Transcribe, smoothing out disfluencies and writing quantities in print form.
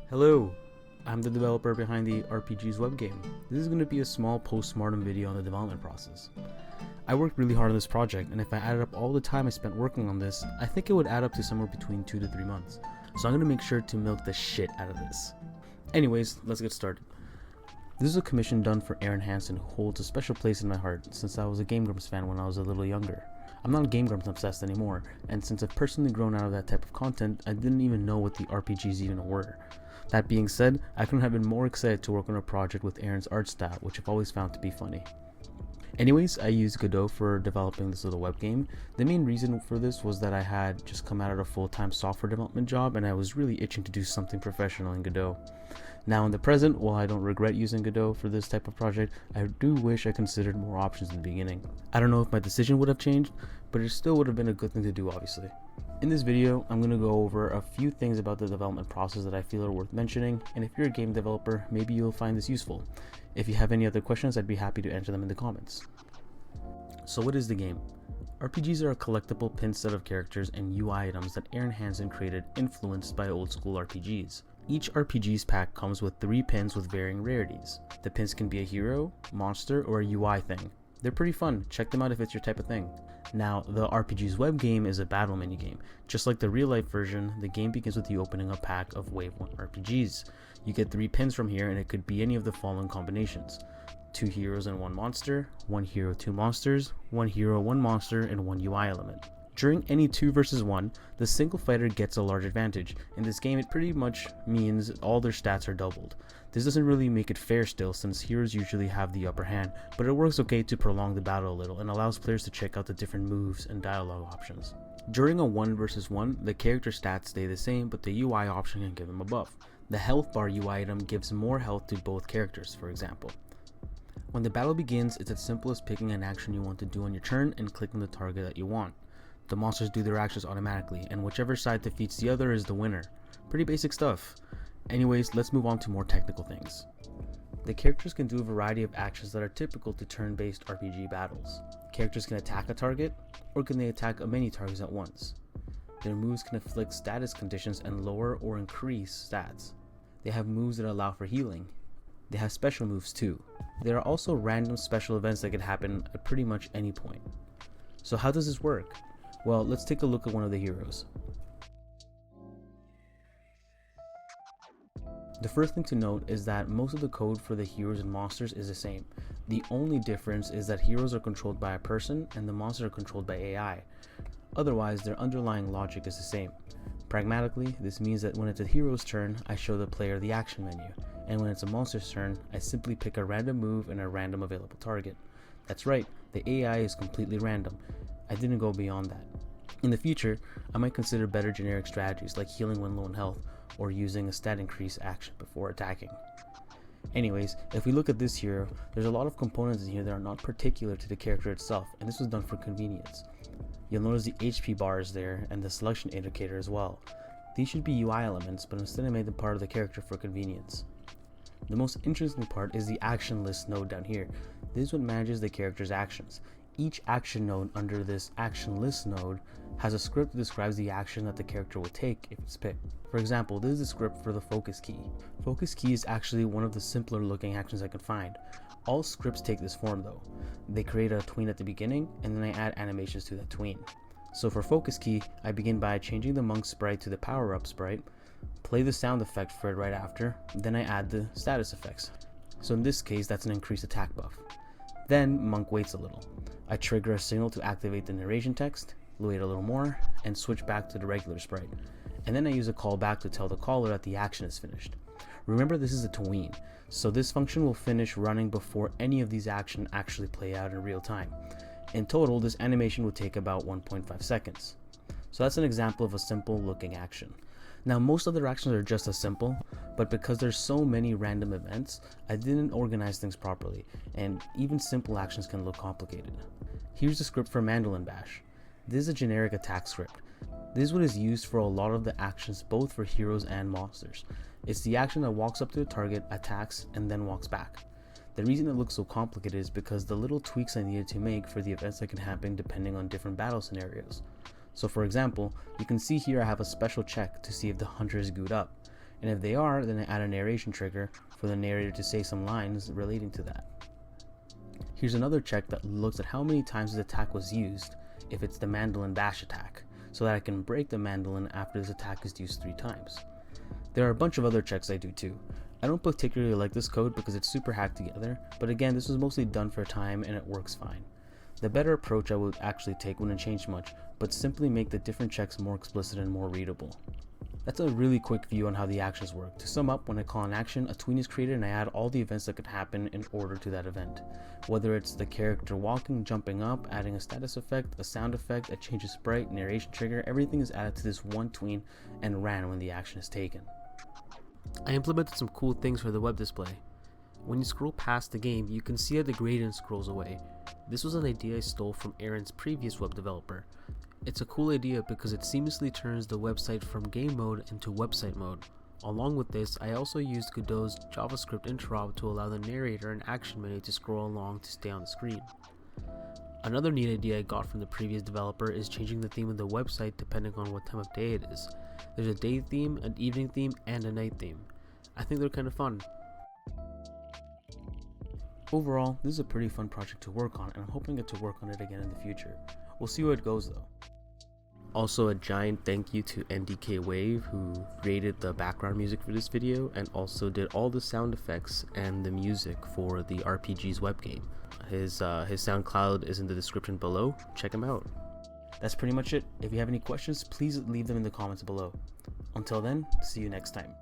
Hello, I'm the developer behind the Arpeegees Web Game. This is going to be a small post-mortem video on the development process. I worked really hard on this project, and if I added up all the time I spent working on this, I think it would add up to somewhere between 2 to 3 months. So I'm going to make sure to milk the shit out of this. Anyways, let's get started. This is a commission done for Arin Hanson, who holds a special place in my heart since I was a Game Grumps fan when I was a little younger. I'm not Game Grumps obsessed anymore, and since I've personally grown out of that type of content, I didn't even know what the RPGs even were. That being said, I couldn't have been more excited to work on a project with Arin's art style, which I've always found to be funny. Anyways, I used Godot for developing this little web game. The main reason for this was that I had just come out of a full-time software development job and I was really itching to do something professional in Godot. Now in the present, while I don't regret using Godot for this type of project, I do wish I considered more options in the beginning. I don't know if my decision would have changed, but it still would have been a good thing to do, obviously. In this video, I'm going to go over a few things about the development process that I feel are worth mentioning, and if you're a game developer, maybe you'll find this useful. If you have any other questions, I'd be happy to answer them in the comments. So what is the game? RPGs are a collectible pinned set of characters and UI items that Arin Hanson created influenced by old school RPGs. Each RPG's pack comes with 3 pins with varying rarities. The pins can be a hero, monster, or a UI thing. They're pretty fun, check them out if it's your type of thing. Now, the Arpeegees Web Game is a battle minigame. Just like the real life version, the game begins with you opening a pack of Wave 1 RPGs. You get 3 pins from here and it could be any of the following combinations. 2 heroes and 1 monster, 1 hero 2 monsters, 1 hero 1 monster, and 1 UI element. During any 2 versus 1, the single fighter gets a large advantage. In this game, it pretty much means all their stats are doubled. This doesn't really make it fair still, since heroes usually have the upper hand, but it works okay to prolong the battle a little and allows players to check out the different moves and dialogue options. During a 1 versus 1, the character stats stay the same, but the UI option can give them a buff. The health bar UI item gives more health to both characters, for example. When the battle begins, it's as simple as picking an action you want to do on your turn and clicking the target that you want. The monsters do their actions automatically, and whichever side defeats the other is the winner. Pretty basic stuff. Anyways, let's move on to more technical things. The characters can do a variety of actions that are typical to turn-based RPG battles. Characters can attack a target, or can they attack many targets at once. Their moves can inflict status conditions and lower or increase stats. They have moves that allow for healing. They have special moves too. There are also random special events that can happen at pretty much any point. So how does this work? Well, let's take a look at one of the heroes. The first thing to note is that most of the code for the heroes and monsters is the same. The only difference is that heroes are controlled by a person and the monsters are controlled by AI. Otherwise, their underlying logic is the same. Pragmatically, this means that when it's a hero's turn, I show the player the action menu, and when it's a monster's turn, I simply pick a random move and a random available target. That's right, the AI is completely random. I didn't go beyond that. In the future, I might consider better generic strategies like healing when low in health or using a stat increase action before attacking. Anyways, if we look at this hero, there's a lot of components in here that are not particular to the character itself, and this was done for convenience. You'll notice the HP bar is there and the selection indicator as well. These should be UI elements, but instead I made them part of the character for convenience. The most interesting part is the action list node down here. This is what manages the character's actions. Each action node under this action list node has a script that describes the action that the character will take if it's picked. For example, this is the script for the focus key. Focus key is actually one of the simpler looking actions I can find. All scripts take this form though. They create a tween at the beginning and then I add animations to that tween. So for focus key, I begin by changing the monk sprite to the power up sprite, play the sound effect for it right after, then I add the status effects. So in this case, that's an increased attack buff. Then monk waits a little. I trigger a signal to activate the narration text, wait a little more, and switch back to the regular sprite. And then I use a callback to tell the caller that the action is finished. Remember, this is a tween, so this function will finish running before any of these actions actually play out in real time. In total, this animation would take about 1.5 seconds. So that's an example of a simple looking action. Now, most other actions are just as simple, but because there's so many random events, I didn't organize things properly, and even simple actions can look complicated. Here's the script for Mandolin Bash. This is a generic attack script. This is what is used for a lot of the actions both for heroes and monsters. It's the action that walks up to the target, attacks, and then walks back. The reason it looks so complicated is because the little tweaks I needed to make for the events that can happen depending on different battle scenarios. So for example, you can see here I have a special check to see if the hunter is gooed up. and if they are, then I add a narration trigger for the narrator to say some lines relating to that. Here's another check that looks at how many times this attack was used if it's the mandolin dash attack, so that I can break the mandolin after this attack is used 3 times. There are a bunch of other checks I do too. I don't particularly like this code because it's super hacked together, but again, this was mostly done for time and it works fine. The better approach I would actually take wouldn't change much, but simply make the different checks more explicit and more readable. That's a really quick view on how the actions work. To sum up, when I call an action, a tween is created and I add all the events that could happen in order to that event. Whether it's the character walking, jumping up, adding a status effect, a sound effect, a change of sprite, narration trigger, everything is added to this one tween and ran when the action is taken. I implemented some cool things for the web display. When you scroll past the game, you can see that the gradient scrolls away. This was an idea I stole from Arin's previous web developer. It's a cool idea because it seamlessly turns the website from game mode into website mode. Along with this, I also used Godot's JavaScript interop to allow the narrator and action menu to scroll along to stay on the screen. Another neat idea I got from the previous developer is changing the theme of the website depending on what time of day it is. There's a day theme, an evening theme, and a night theme. I think they're kind of fun. Overall, this is a pretty fun project to work on, and I'm hoping to get to work on it again in the future. We'll see where it goes though. Also, a giant thank you to NDK Wave, who created the background music for this video and also did all the sound effects and the music for the Arpeegees Web Game. His SoundCloud is in the description below. Check him out. That's pretty much it. If you have any questions, please leave them in the comments below. Until then, see you next time.